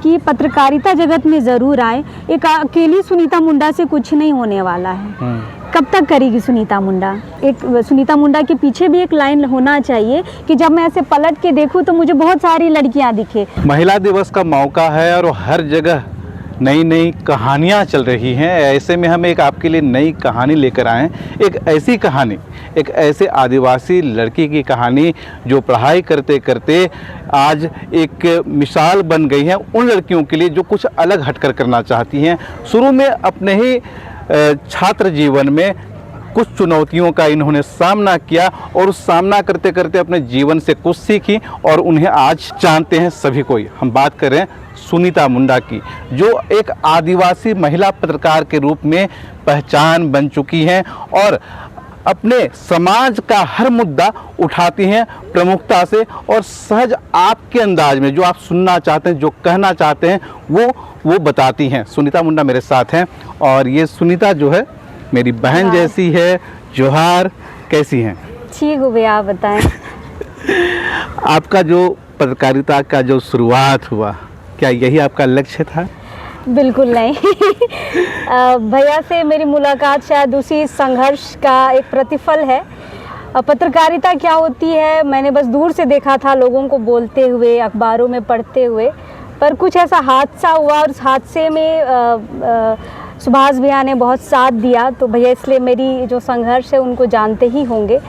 कि पत्रकारिता जगत में ज़रूर आए। एक अकेली सुनीता मुंडा से कुछ नहीं होने वाला है। कब तक करेगी सुनीता मुंडा? एक सुनीता मुंडा के पीछे भी एक लाइन होना चाहिए कि जब मैं ऐसे पलट के देखूं तो मुझे बहुत सारी लड़कियां दिखे। महिला दिवस का मौका है और हर जगह नई नई कहानियाँ चल रही हैं। ऐसे में हम एक आपके लिए नई कहानी लेकर आए हैं। एक ऐसी कहानी, एक ऐसे आदिवासी लड़की की कहानी जो पढ़ाई करते करते आज एक मिसाल बन गई है उन लड़कियों के लिए जो कुछ अलग हटकर करना चाहती हैं। शुरू में अपने ही छात्र जीवन में कुछ चुनौतियों का इन्होंने सामना किया और उस सामना करते करते अपने जीवन से कुछ सीखी और उन्हें आज जानते हैं सभी कोई। हम बात करें सुनीता मुंडा की, जो एक आदिवासी महिला पत्रकार के रूप में पहचान बन चुकी हैं और अपने समाज का हर मुद्दा उठाती हैं प्रमुखता से और सहज आपके अंदाज में जो आप सुनना चाहते हैं, जो कहना चाहते हैं वो बताती हैं। सुनीता मुंडा मेरे साथ हैं और ये सुनीता जो है मेरी बहन जैसी है। जोहार, कैसी हैं? ठीक हो भैया, आप बताएं। आपका जो पत्रकारिता का जो शुरुआत हुआ, क्या यही आपका लक्ष्य था? बिल्कुल नहीं। भैया से मेरी मुलाकात शायद उसी संघर्ष का एक प्रतिफल है। पत्रकारिता क्या होती है मैंने बस दूर से देखा था, लोगों को बोलते हुए, अखबारों में पढ़ते हुए, पर कुछ ऐसा हादसा हुआ और उस हादसे में सुभाष भैया ने बहुत साथ दिया। तो भैया इसलिए मेरी जो संघर्ष है उनको जानते ही होंगे।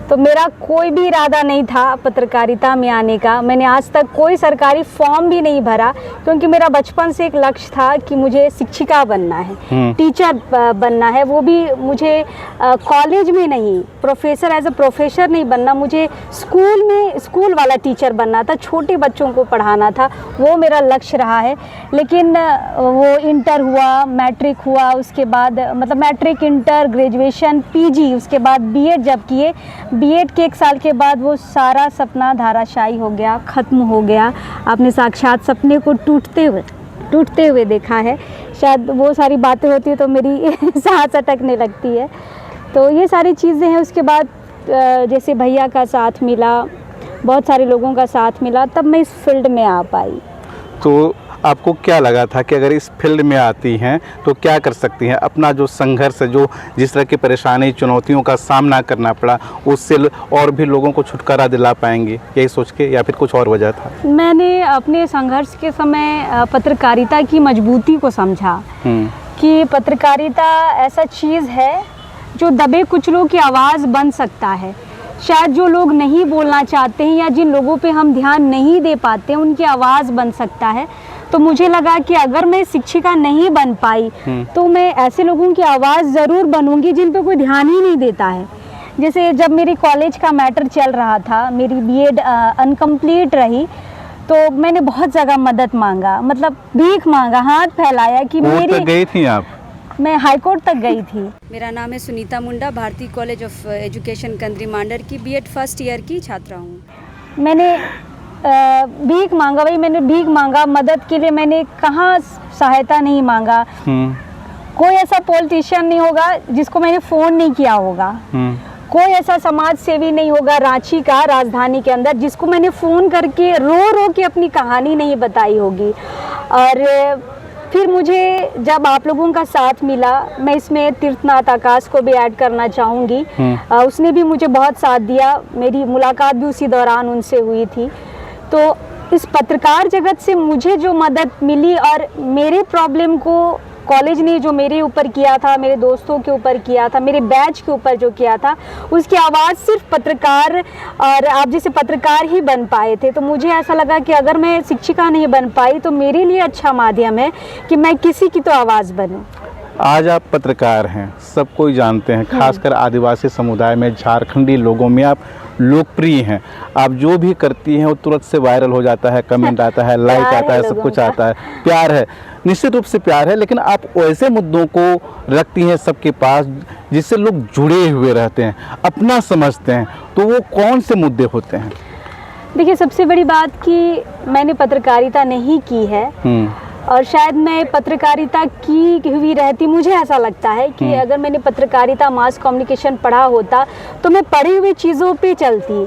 तो मेरा कोई भी इरादा नहीं था पत्रकारिता में आने का। मैंने आज तक कोई सरकारी फॉर्म भी नहीं भरा क्योंकि मेरा बचपन से एक लक्ष्य था कि मुझे शिक्षिका बनना है, टीचर बनना है। वो भी मुझे कॉलेज में नहीं, प्रोफेसर एज अ प्रोफेसर नहीं बनना, मुझे स्कूल में स्कूल वाला टीचर बनना था, छोटे बच्चों को पढ़ाना था। वो मेरा लक्ष्य रहा है। लेकिन वो इंटर हुआ, मैट्रिक हुआ, उसके बाद मतलब मैट्रिक, इंटर, ग्रेजुएशन, पीजी, उसके बाद बीएड जब किए, बीएड के 1 साल के बाद वो सारा सपना धाराशायी हो गया, ख़त्म हो गया। आपने साक्षात सपने को टूटते हुए देखा है। शायद वो सारी बातें होती है तो मेरी सांस अटकने लगती है। तो ये सारी चीज़ें हैं। उसके बाद जैसे भैया का साथ मिला, बहुत सारे लोगों का साथ मिला, तब मैं इस फील्ड में आ पाई। तो आपको क्या लगा था कि अगर इस फील्ड में आती हैं तो क्या कर सकती हैं? अपना जो संघर्ष है, जो जिस तरह की परेशानी, चुनौतियों का सामना करना पड़ा, उससे और भी लोगों को छुटकारा दिला पाएंगी, यही सोच के, या फिर कुछ और वजह था? मैंने अपने संघर्ष के समय पत्रकारिता की मजबूती को समझा कि पत्रकारिता ऐसा चीज़ है जो दबे कुचलों की आवाज़ बन सकता है। शायद जो लोग नहीं बोलना चाहते हैं या जिन लोगों पे हम ध्यान नहीं दे पाते हैं, उनकी आवाज़ बन सकता है। तो मुझे लगा कि अगर मैं शिक्षिका नहीं बन पाई तो मैं ऐसे लोगों की आवाज़ ज़रूर बनूंगी जिन पे कोई ध्यान ही नहीं देता है। जैसे जब मेरी कॉलेज का मैटर चल रहा था, मेरी बीएड अनकम्प्लीट रही, तो मैंने बहुत जगह मदद मांगा, मतलब भीख मांगा, हाथ फैलाया कि मेरी। गई थी आप? मैं हाई कोर्ट तक गई थी। मेरा नाम है सुनीता मुंडा, भारतीय कॉलेज ऑफ एजुकेशन कंद्री मांडर की बीएड फर्स्ट ईयर की छात्रा हूँ। मैंने भीख मांगा, भाई मैंने भीख मांगा मदद के लिए। मैंने कहाँ सहायता नहीं मांगा। कोई ऐसा पॉलिटिशियन नहीं होगा जिसको मैंने फ़ोन नहीं किया होगा। कोई ऐसा समाज सेवी नहीं होगा रांची का, राजधानी के अंदर, जिसको मैंने फ़ोन करके रो के अपनी कहानी नहीं बताई होगी। और फिर मुझे जब आप लोगों का साथ मिला, मैं इसमें तीर्थनाथ आकाश को भी ऐड करना चाहूँगी। उसने भी मुझे बहुत साथ दिया। मेरी मुलाकात भी उसी दौरान उनसे हुई थी। तो इस पत्रकार जगत से मुझे जो मदद मिली और मेरे प्रॉब्लम को कॉलेज ने जो मेरे ऊपर किया था, मेरे दोस्तों के ऊपर किया था, मेरे बैच के ऊपर जो किया था, उसकी आवाज़ सिर्फ पत्रकार और आप जैसे पत्रकार ही बन पाए थे। तो मुझे ऐसा लगा कि अगर मैं शिक्षिका नहीं बन पाई तो मेरे लिए अच्छा माध्यम है कि मैं किसी की तो आवाज़ बनूं। आज आप पत्रकार हैं, सब कोई जानते हैं, खासकर आदिवासी समुदाय में, झारखंडी लोगों में आप लोकप्रिय हैं। आप जो भी करती हैं वो तुरंत से वायरल हो जाता है, कमेंट आता है, लाइक आता है, सब कुछ आता है, प्यार है, निश्चित रूप से प्यार है। लेकिन आप ऐसे मुद्दों को रखती हैं सबके पास जिससे लोग जुड़े हुए रहते हैं, अपना समझते हैं। तो वो कौन से मुद्दे होते हैं? देखिए, सबसे बड़ी बात कि मैंने पत्रकारिता नहीं की है और शायद मैं पत्रकारिता की हुई रहती, मुझे ऐसा लगता है कि अगर मैंने पत्रकारिता, मास कम्युनिकेशन पढ़ा होता तो मैं पढ़ी हुई चीज़ों पे चलती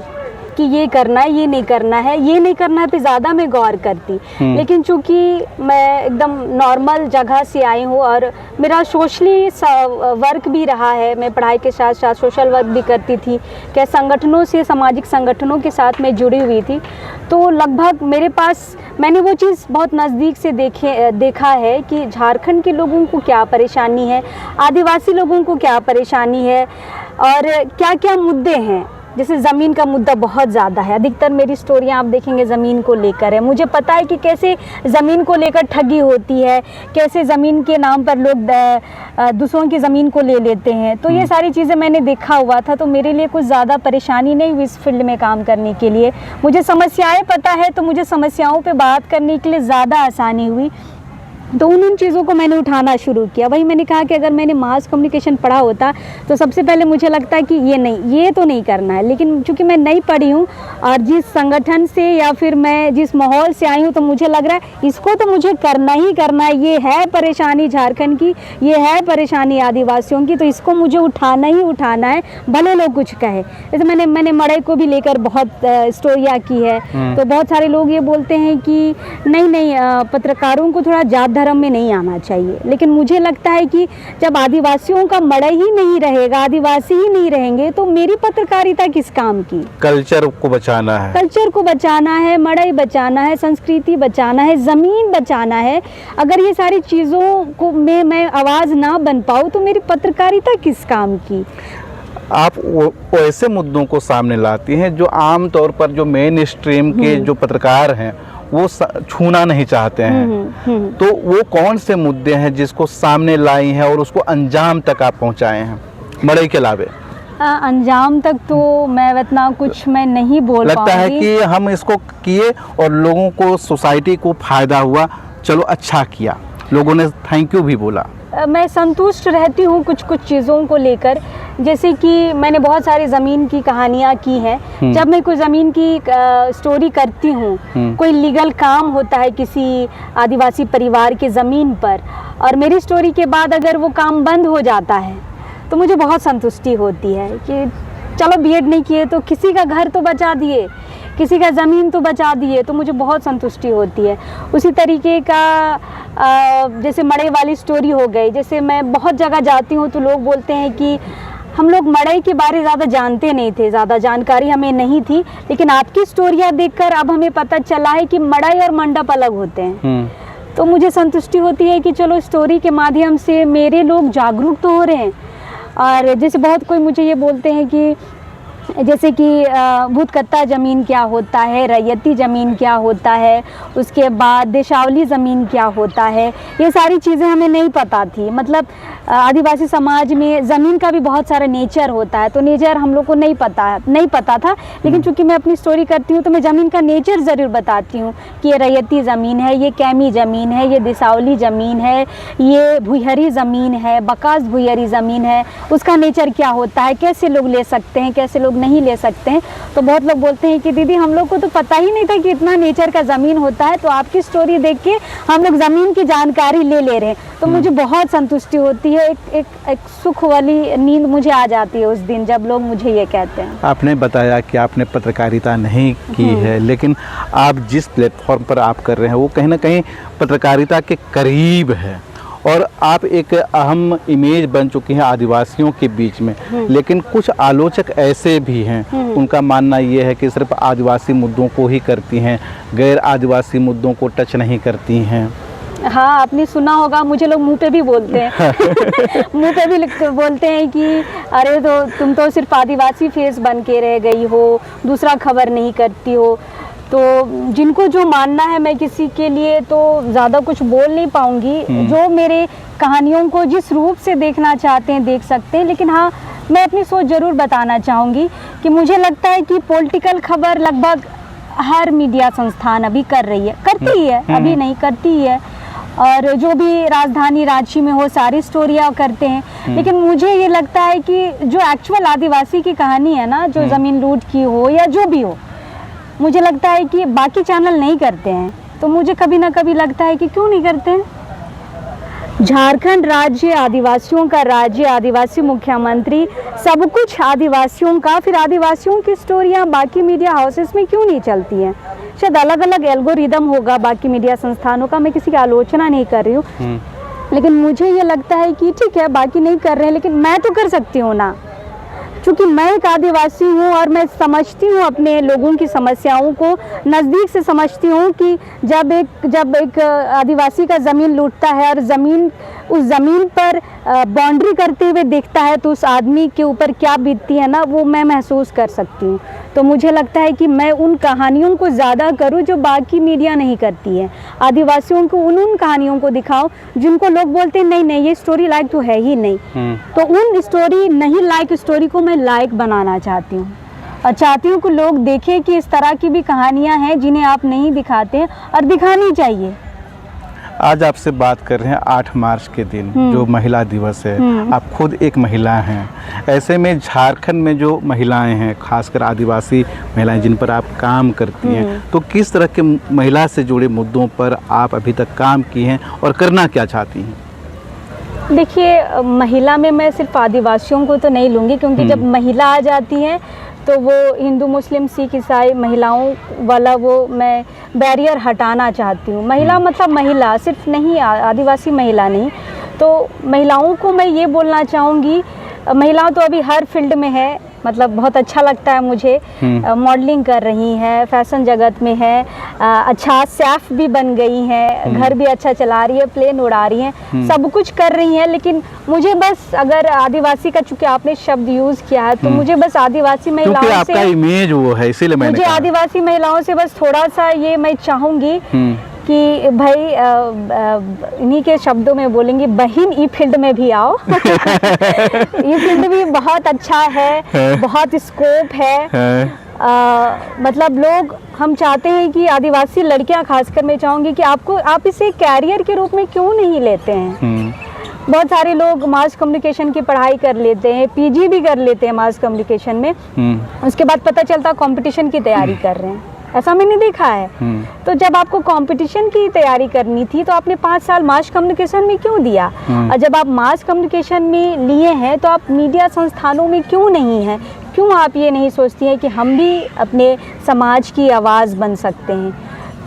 कि ये करना है, ये नहीं करना है, ये नहीं करना है पे ज़्यादा मैं गौर करती। लेकिन चूंकि मैं एकदम नॉर्मल जगह से आई हूँ और मेरा सोशली वर्क भी रहा है, मैं पढ़ाई के साथ साथ सोशल वर्क भी करती थी, क्या संगठनों से, सामाजिक संगठनों के साथ मैं जुड़ी हुई थी। तो लगभग मेरे पास मैंने वो चीज़ बहुत नज़दीक से देखा है कि झारखंड के लोगों को क्या परेशानी है, आदिवासी लोगों को क्या परेशानी है और क्या क्या मुद्दे हैं। जैसे ज़मीन का मुद्दा बहुत ज़्यादा है, अधिकतर मेरी स्टोरियाँ आप देखेंगे ज़मीन को लेकर है। मुझे पता है कि कैसे ज़मीन को लेकर ठगी होती है, कैसे ज़मीन के नाम पर लोग दूसरों की ज़मीन को ले लेते हैं। तो ये सारी चीज़ें मैंने देखा हुआ था, तो मेरे लिए कुछ ज़्यादा परेशानी नहीं हुई इस फील्ड में काम करने के लिए। मुझे समस्याएँ पता है, तो मुझे समस्याओं पर बात करने के लिए ज़्यादा आसानी हुई। तो उन चीज़ों को मैंने उठाना शुरू किया। वही मैंने कहा कि अगर मैंने मास कम्युनिकेशन पढ़ा होता तो सबसे पहले मुझे लगता है कि ये तो नहीं करना है, लेकिन चूंकि मैं नहीं पढ़ी हूँ और जिस संगठन से या फिर मैं जिस माहौल से आई हूँ, तो मुझे लग रहा है इसको तो मुझे करना ही करना है। ये है परेशानी झारखंड की, ये है परेशानी आदिवासियों की, तो इसको मुझे उठाना ही उठाना है, भले लोग कुछ कहे। जैसे मैंने मड़ई को भी लेकर बहुत स्टोरियाँ की है, तो बहुत सारे लोग ये बोलते हैं कि नहीं पत्रकारों को थोड़ा जात धर्म में नहीं आना चाहिए, लेकिन मुझे लगता है कि जब आदिवासियों का मड़ई ही नहीं रहेगा, आदिवासी ही नहीं रहेंगे, तो मेरी पत्रकारिता किस काम की। कल्चर को बचाना है, कल्चर को बचाना है, मड़ई बचाना है, संस्कृति बचाना है, ज़मीन बचाना है। अगर ये सारी चीज़ों को मैं आवाज़ ना बन पाऊँ तो मेरी पत्रकारिता किस काम की। आप ऐसे मुद्दों को सामने लाती हैं जो आम तौर पर जो मेन स्ट्रीम के जो पत्रकार हैं वो छूना नहीं चाहते हैं। तो वो कौन से मुद्दे हैं जिसको सामने लाई हैं और उसको अंजाम तक आप पहुंचाए हैं मड़ई के अलावे? अंजाम तक तो मैं इतना कुछ मैं नहीं बोल पाऊंगी। लगता है कि हम इसको किए और लोगों को, सोसाइटी को फायदा हुआ, चलो अच्छा किया, लोगों ने थैंक यू भी बोला। मैं संतुष्ट रहती हूँ कुछ चीज़ों को लेकर। जैसे कि मैंने बहुत सारी ज़मीन की कहानियाँ की हैं। जब मैं कोई ज़मीन की स्टोरी करती हूँ, कोई लीगल काम होता है किसी आदिवासी परिवार के ज़मीन पर, और मेरी स्टोरी के बाद अगर वो काम बंद हो जाता है तो मुझे बहुत संतुष्टि होती है कि चलो बीएड नहीं किए तो किसी का घर तो बचा दिए, किसी का ज़मीन तो बचा दिए, तो मुझे बहुत संतुष्टि होती है। उसी तरीके का जैसे मड़ई वाली स्टोरी हो गई। जैसे मैं बहुत जगह जाती हूँ तो लोग बोलते हैं कि हम लोग मड़ई के बारे ज़्यादा जानते नहीं थे, ज़्यादा जानकारी हमें नहीं थी, लेकिन आपकी स्टोरियाँ देखकर अब हमें पता चला है कि मड़ई और मंडप अलग होते हैं। तो मुझे संतुष्टि होती है कि चलो स्टोरी के माध्यम से मेरे लोग जागरूक तो हो रहे हैं। और जैसे बहुत कोई मुझे ये बोलते हैं कि जैसे कि भूतकत्ता ज़मीन क्या होता है, रैयती ज़मीन क्या होता है, उसके बाद देशावली ज़मीन क्या होता है, ये सारी चीज़ें हमें नहीं पता थी। मतलब आदिवासी समाज में ज़मीन का भी बहुत सारा नेचर होता है, तो नेचर हम लोग को नहीं पता था। लेकिन चूंकि मैं अपनी स्टोरी करती हूँ तो मैं ज़मीन का नेचर ज़रूर बताती हूँ कि ये रैयती ज़मीन है, ये कैमी ज़मीन है, ये देशावली ज़मीन है, ये भुइहरी ज़मीन है, बकास भुइहरी ज़मीन है, उसका नेचर क्या होता है, कैसे लोग ले सकते हैं, कैसे लोग नहीं ले सकते हैं। तो बहुत लोग बोलते हैं कि दीदी हम लोग को तो पता ही नहीं था कि इतना नेचर का ज़मीन होता है, तो आपकी स्टोरी देख के हम लोग ज़मीन की जानकारी ले रहे हैं। तो मुझे बहुत संतुष्टि होती है, एक सुख वाली नींद मुझे आ जाती है उस दिन जब लोग मुझे ये कहते हैं। आपने बताया कि आपने पत्रकारिता नहीं की है, लेकिन आप जिस प्लेटफॉर्म पर आप कर रहे हैं वो कहीं ना कहीं पत्रकारिता के करीब है और आप एक अहम इमेज बन चुकी हैं आदिवासियों के बीच में। लेकिन कुछ आलोचक ऐसे भी हैं, उनका मानना ये है कि सिर्फ आदिवासी मुद्दों को ही करती हैं, गैर आदिवासी मुद्दों को टच नहीं करती हैं। हाँ, आपने सुना होगा, मुझे लोग मुंह पे भी बोलते हैं मुंह पे भी बोलते हैं कि अरे तो तुम तो सिर्फ आदिवासी फेस बन के रह गई हो, दूसरा खबर नहीं करती हो। तो जिनको जो मानना है, मैं किसी के लिए तो ज़्यादा कुछ बोल नहीं पाऊँगी। जो मेरे कहानियों को जिस रूप से देखना चाहते हैं देख सकते हैं, लेकिन हाँ मैं अपनी सोच ज़रूर बताना चाहूँगी कि मुझे लगता है कि पॉलिटिकल खबर लगभग हर मीडिया संस्थान अभी करती है, अभी नहीं करती है। और जो भी राजधानी रांची में हो सारी स्टोरियाँ करते हैं। लेकिन मुझे ये लगता है कि जो एक्चुअल आदिवासी की कहानी है ना, जो ज़मीन लूट की हो या जो भी हो, मुझे लगता है कि बाकी चैनल नहीं करते हैं। तो मुझे कभी ना कभी लगता है कि क्यों नहीं करते हैं। झारखंड राज्य आदिवासियों का राज्य, आदिवासी मुख्यमंत्री, सब कुछ आदिवासियों का, फिर आदिवासियों की स्टोरियां बाकी मीडिया हाउसेस में क्यों नहीं चलती हैं? शायद अलग अलग एल्गोरिदम होगा बाकी मीडिया संस्थानों का, मैं किसी की आलोचना नहीं कर रही हूँ, लेकिन मुझे ये लगता है कि ठीक है बाकी नहीं कर रहे हैं, लेकिन मैं तो कर सकती हूँ ना, क्योंकि मैं एक आदिवासी हूँ और मैं समझती हूँ अपने लोगों की समस्याओं को, नज़दीक से समझती हूँ कि जब एक आदिवासी का ज़मीन लूटता है और उस ज़मीन पर बाउंड्री करते हुए देखता है तो उस आदमी के ऊपर क्या बीतती है ना, वो मैं महसूस कर सकती हूँ। तो मुझे लगता है कि मैं उन कहानियों को ज़्यादा करूँ जो बाकी मीडिया नहीं करती है, आदिवासियों को उन कहानियों को दिखाऊं जिनको लोग बोलते हैं नहीं नहीं ये स्टोरी लायक तो है ही नहीं, तो उन स्टोरी नहीं लायक स्टोरी को मैं लायक बनाना चाहती हूँ और चाहती हूँ कि लोग देखें कि इस तरह की भी कहानियाँ हैं जिन्हें आप नहीं दिखाते हैं और दिखानी चाहिए। आज आपसे बात कर रहे हैं 8 मार्च के दिन जो महिला दिवस है, आप खुद एक महिला हैं, ऐसे में झारखंड में जो महिलाएं हैं, खासकर आदिवासी महिलाएं जिन पर आप काम करती हैं, तो किस तरह के महिला से जुड़े मुद्दों पर आप अभी तक काम की हैं और करना क्या चाहती हैं? देखिए, महिला में मैं सिर्फ आदिवासियों को तो नहीं लूँगी, क्योंकि जब महिला आ जाती हैं तो वो हिंदू मुस्लिम सिख ईसाई महिलाओं वाला वो मैं बैरियर हटाना चाहती हूँ। महिला मतलब महिला सिर्फ नहीं, आदिवासी महिला नहीं, तो महिलाओं को मैं ये बोलना चाहूँगी, महिलाएं तो अभी हर फील्ड में है, मतलब बहुत अच्छा लगता है मुझे, मॉडलिंग कर रही हैं, फैशन जगत में है, अच्छा शेफ भी बन गई हैं, घर भी अच्छा चला रही है, प्लेन उड़ा रही हैं, सब कुछ कर रही हैं, लेकिन मुझे बस अगर आदिवासी का, चूंकि आपने शब्द यूज़ किया है, तो मुझे बस आदिवासी महिलाओं से, आपका इमेज वो है इसीलिए मैंने मुझे आदिवासी महिलाओं से बस थोड़ा सा ये मैं चाहूँगी कि भाई इन्हीं के शब्दों में बोलेंगे, बहन ई फील्ड में भी आओ। ये फील्ड भी बहुत अच्छा है, बहुत स्कोप है। मतलब लोग, हम चाहते हैं कि आदिवासी लड़कियां, खासकर मैं चाहूँगी कि आप इसे कैरियर के रूप में क्यों नहीं लेते हैं? बहुत सारे लोग मास कम्युनिकेशन की पढ़ाई कर लेते हैं, पीजी भी कर लेते हैं मास कम्युनिकेशन में, उसके बाद पता चलता कंपटीशन की तैयारी कर रहे हैं, ऐसा मैंने देखा है। तो जब आपको कंपटीशन की तैयारी करनी थी तो आपने 5 साल मास कम्युनिकेशन में क्यों दिया? और जब आप मास कम्युनिकेशन में लिए हैं तो आप मीडिया संस्थानों में क्यों नहीं हैं? क्यों आप ये नहीं सोचती हैं कि हम भी अपने समाज की आवाज़ बन सकते हैं?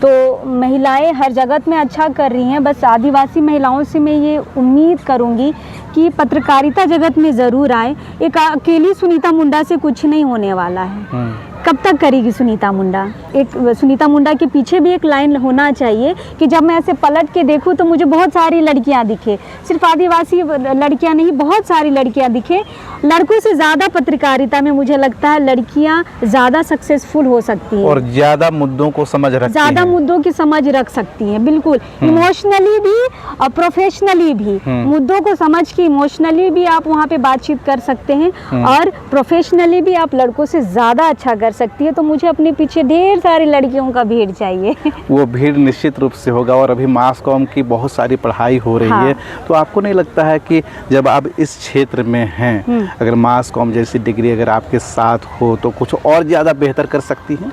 तो महिलाएं हर जगत में अच्छा कर रही हैं, बस आदिवासी महिलाओं से मैं ये उम्मीद करूंगी कि पत्रकारिता जगत में ज़रूर आए। एक अकेली सुनीता मुंडा से कुछ नहीं होने वाला है। कब तक करेगी सुनीता मुंडा? एक सुनीता मुंडा के पीछे भी एक लाइन होना चाहिए कि जब मैं ऐसे पलट के देखूं तो मुझे बहुत सारी लड़कियां दिखे, सिर्फ आदिवासी लड़कियां नहीं, बहुत सारी लड़कियां दिखे। लड़कों से ज़्यादा पत्रकारिता में मुझे लगता है लड़कियां ज़्यादा सक्सेसफुल हो सकती हैं और ज़्यादा मुद्दों को समझ रखती हैं, ज़्यादा मुद्दों की समझ रख सकती हैं, बिल्कुल, इमोशनली भी और प्रोफेशनली भी। मुद्दों को समझ के इमोशनली भी आप वहाँ पे बातचीत कर सकते हैं और प्रोफेशनली भी आप लड़कों से ज़्यादा अच्छा कर सकती है। तो मुझे अपने पीछे ढेर सारी लड़कियों का भीड़ चाहिए। वो भीड़ निश्चित रूप से होगा। और अभी मास कॉम की बहुत सारी पढ़ाई हो रही है, तो आपको नहीं लगता है कि जब आप इस क्षेत्र में हैं, अगर मास कॉम जैसी डिग्री अगर आपके साथ हो तो कुछ और ज़्यादा बेहतर कर सकती हैं?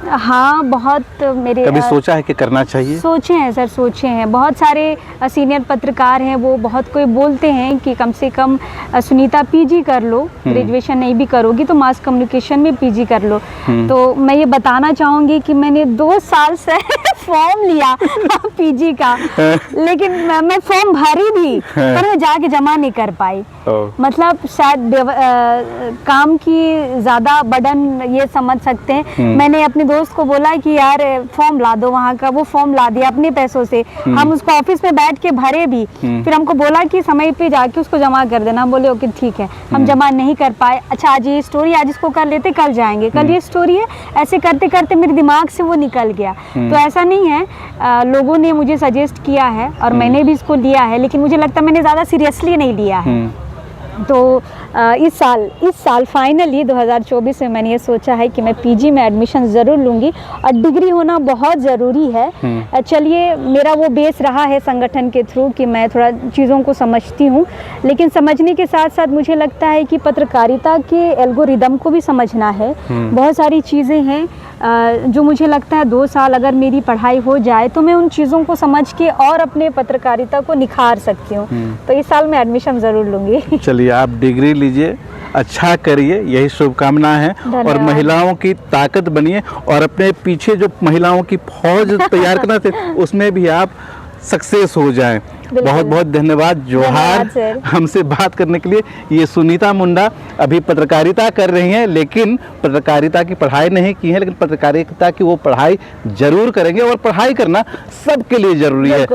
हाँ, बहुत मेरे कभी सोचा है कि करना चाहिए? सोचे हैं सर, सोचे हैं। बहुत सारे सीनियर पत्रकार हैं, वो बहुत कोई बोलते हैं कि कम से कम सुनीता पीजी कर लो, ग्रेजुएशन नहीं भी करोगी तो मास कम्युनिकेशन में पीजी कर लो। तो मैं ये बताना चाहूँगी कि मैंने 2 साल से फॉर्म लिया पीजी का, लेकिन मैं फॉर्म भरी भी पर मैं जाके जमा नहीं कर पाई। मतलब शायद काम की ज़्यादा बर्डन ये समझ सकते हैं। मैंने अपने दोस्त को बोला कि यार फॉर्म ला दो वहाँ का, वो फॉर्म ला दिया अपने पैसों से, हम उसको ऑफिस में बैठ के भरे भी, फिर हमको बोला कि समय पे जाके उसको जमा कर देना। बोले ओके ठीक है, हम जमा नहीं कर पाए। अच्छा आज ये स्टोरी, आज इसको कर लेते, कल जाएंगे, कल ये स्टोरी है, ऐसे करते करते मेरे दिमाग से वो निकल गया। तो ऐसा नहीं है, लोगों ने मुझे सजेस्ट किया है और मैंने भी इसको लिया है, लेकिन मुझे लगता है मैंने ज़्यादा सीरियसली नहीं लिया है। तो इस साल फाइनली 2024 में मैंने ये सोचा है कि मैं पीजी में एडमिशन ज़रूर लूँगी और डिग्री होना बहुत ज़रूरी है। चलिए, मेरा वो बेस रहा है संगठन के थ्रू कि मैं थोड़ा चीज़ों को समझती हूँ, लेकिन समझने के साथ साथ मुझे लगता है कि पत्रकारिता के एल्गोरिदम को भी समझना है। बहुत सारी चीज़ें हैं जो मुझे लगता है 2 साल अगर मेरी पढ़ाई हो जाए तो मैं उन चीज़ों को समझ के और अपने पत्रकारिता को निखार सकती हूँ। तो इस साल मैं एडमिशन ज़रूर लूँगी। चलिए, आप डिग्री लीजिए, अच्छा करिए, यही शुभकामना है। और महिलाओं की ताकत बनिए और अपने पीछे जो महिलाओं की फौज तैयार करना थे उसमें भी आप सक्सेस हो जाएं। बहुत बहुत धन्यवाद, जोहार हमसे बात करने के लिए। ये सुनीता मुंडा अभी पत्रकारिता कर रही हैं, लेकिन पत्रकारिता की पढ़ाई नहीं की है, लेकिन पत्रकारिता की वो पढ़ाई जरूर करेंगे। और पढ़ाई करना सबके लिए ज़रूरी है,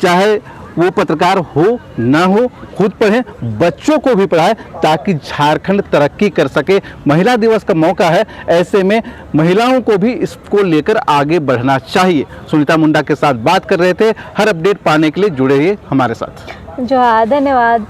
चाहे वो पत्रकार हो ना हो, खुद पढ़ें, बच्चों को भी पढ़ाएं ताकि झारखंड तरक्की कर सके। महिला दिवस का मौका है, ऐसे में महिलाओं को भी इसको लेकर आगे बढ़ना चाहिए। सुनीता मुंडा के साथ बात कर रहे थे। हर अपडेट पाने के लिए जुड़े रहिए हमारे साथ। धन्यवाद।